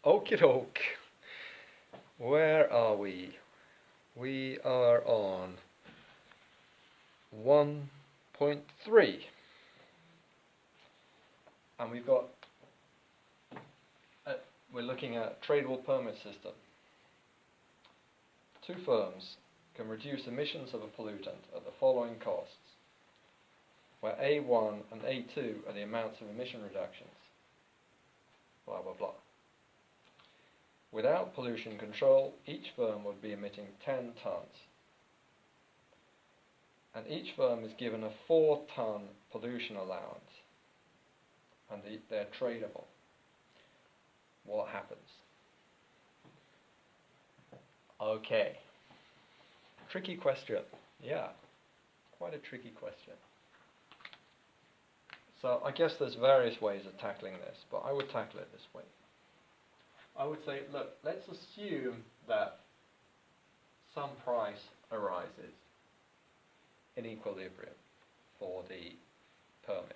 Okie doke. Where are we? We are on 1.3. And we're looking at tradable permit system. Two firms can reduce emissions of a pollutant at the following costs, where A1 and A2 are the amounts of emission reductions. Blah, blah, blah. Without pollution control, each firm would be emitting 10 tons. And each firm is given a 4-ton pollution allowance. And they're tradable. What happens? Okay. Tricky question. Yeah. Quite a tricky question. So I guess there's various ways of tackling this, but I would tackle it this way. I would say, look, let's assume that some price arises in equilibrium for the permits.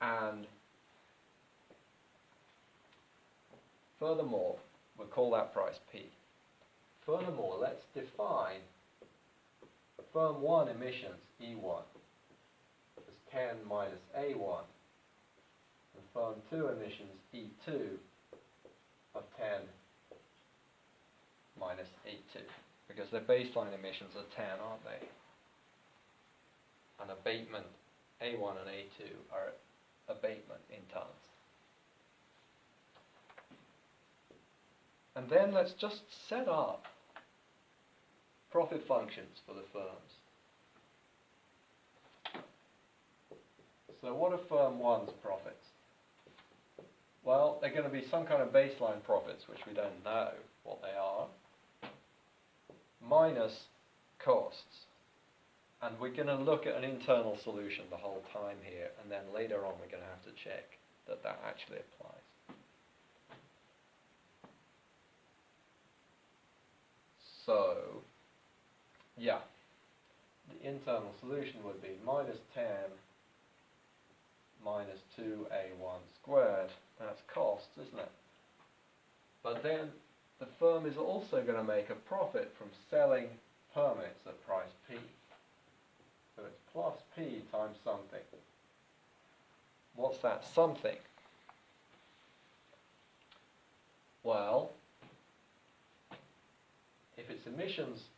And furthermore, we'll call that price P. Furthermore, let's define firm 1 emissions, E1, as 10 minus A1, and firm 2 emissions, E2, of 10 minus A2, because their baseline emissions are 10, aren't they? And abatement, A1 and A2 are abatement in tons. And then let's just set up profit functions for the firms. So what are firm 1's profits? Well, they're going to be some kind of baseline profits, which we don't know what they are, minus costs. And we're going to look at an internal solution the whole time here, and then later on we're going to have to check that that actually applies. So, yeah, the internal solution would be minus 10 minus 2A1 squared. That's costs, isn't it? But then the firm is also going to make a profit from selling permits at price P. So it's plus P times something. What's that something? Well, if its emissions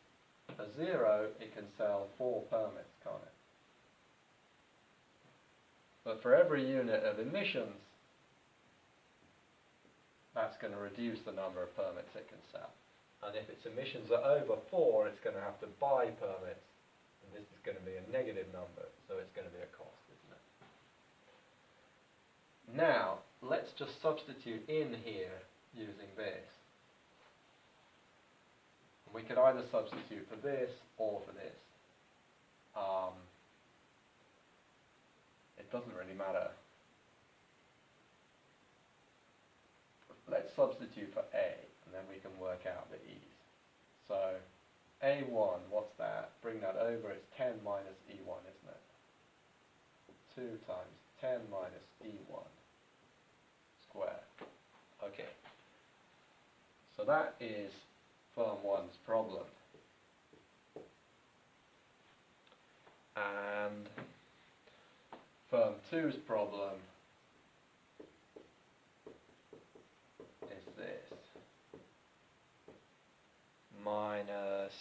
are 0, it can sell 4 permits, can't it? But for every unit of emissions, that's going to reduce the number of permits it can sell. And if its emissions are over 4, it's going to have to buy permits, and this is going to be a negative number, so it's going to be a cost, isn't it? Now, let's just substitute in here using this. And we could either substitute for this or for this. It doesn't really matter. Let's substitute for A, and then we can work out the E's. So A1, what's that? Bring that over, it's 10 minus E1, isn't it? 2 times 10 minus E1 squared. Okay. So that is firm 1's problem. And firm 2's problem is this. Minus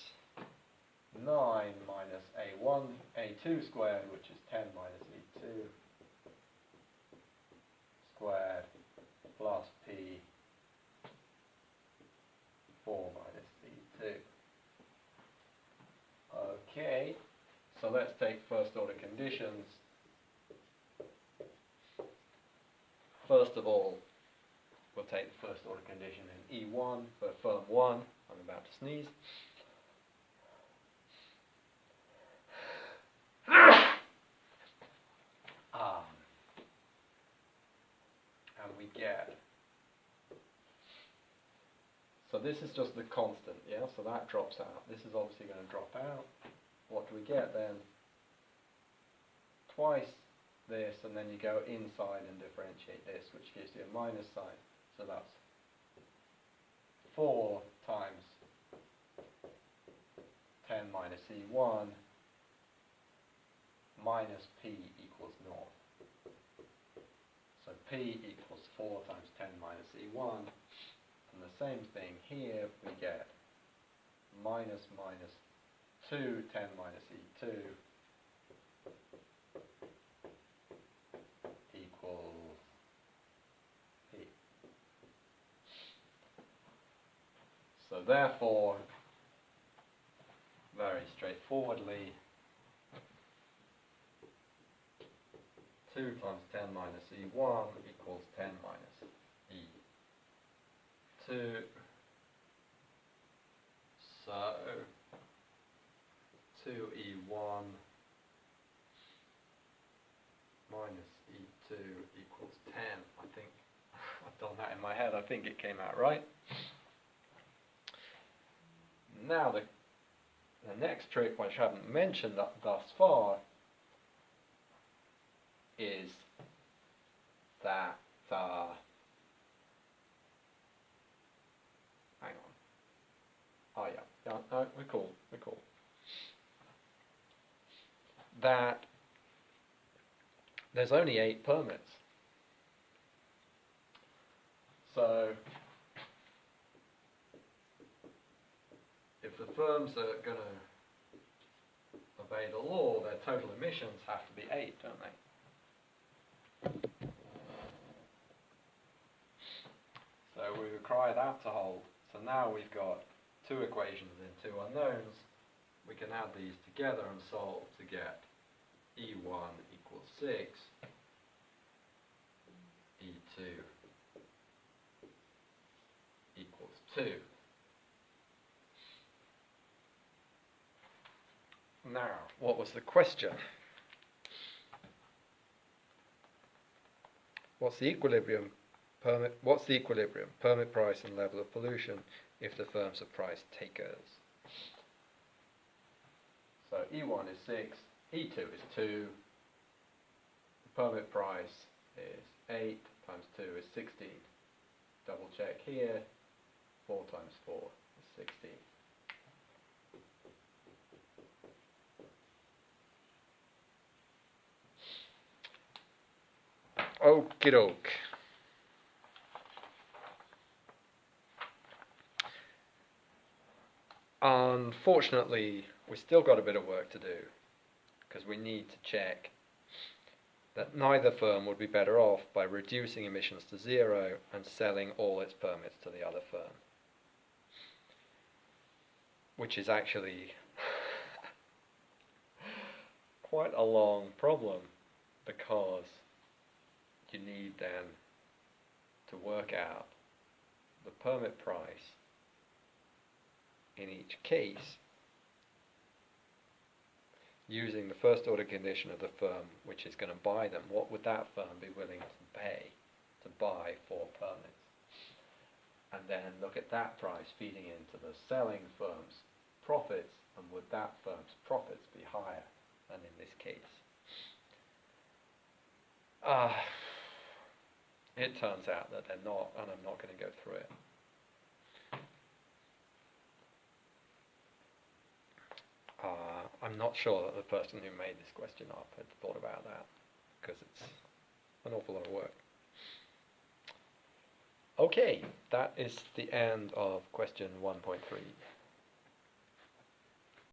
9 minus A2 squared, which is 10 minus E2 squared, plus P 4 minus E2. Okay, so let's take first order conditions. First of all, we'll take the first order condition in E1 for firm 1. I'm about to sneeze. And we get, so this is just the constant, yeah, so that drops out. This is obviously going to drop out. What do we get then? Twice this, and then you go inside and differentiate this, which gives you a minus sign. So that's 4 times 10 minus E1 minus P equals naught. So P equals 4 times 10 minus E1, and the same thing here, we get minus 2, 10 minus E2 equals P. So therefore, very straightforwardly, 2 times 10 minus E1 equals 10 minus E2. So 2E1 minus E2 equals 10. I think I've done that in my head. I think it came out right. Now the next trick, which I haven't mentioned thus far, is that hang on. Oh yeah, no, we're cool. That there's only 8 permits. So if the firms are going to obey the law, their total emissions have to be 8, don't they? So we require that to hold. So now we've got 2 equations and 2 unknowns. We can add these together and solve to get E1 equals 6, E2 equals 2. Now, what was the question? What's the equilibrium? What's the equilibrium? Permit price and level of pollution if the firms are price takers. So E1 is 6, E2 is 2, the permit price is 8 times 2 is 16. Double check here, 4 times 4 is 16. Okie doke. Unfortunately, we still got a bit of work to do, because we need to check that neither firm would be better off by reducing emissions to 0 and selling all its permits to the other firm. Which is actually quite a long problem, because you need then to work out the permit price in each case using the first order condition of the firm which is going to buy them. What would that firm be willing to pay to buy 4 permits? And then look at that price feeding into the selling firm's profits, and would that firm's profits be higher than in this case? It turns out that they're not, and I'm not going to go through it. I'm not sure that the person who made this question up had thought about that, because it's an awful lot of work. Okay, that is the end of question 1.3.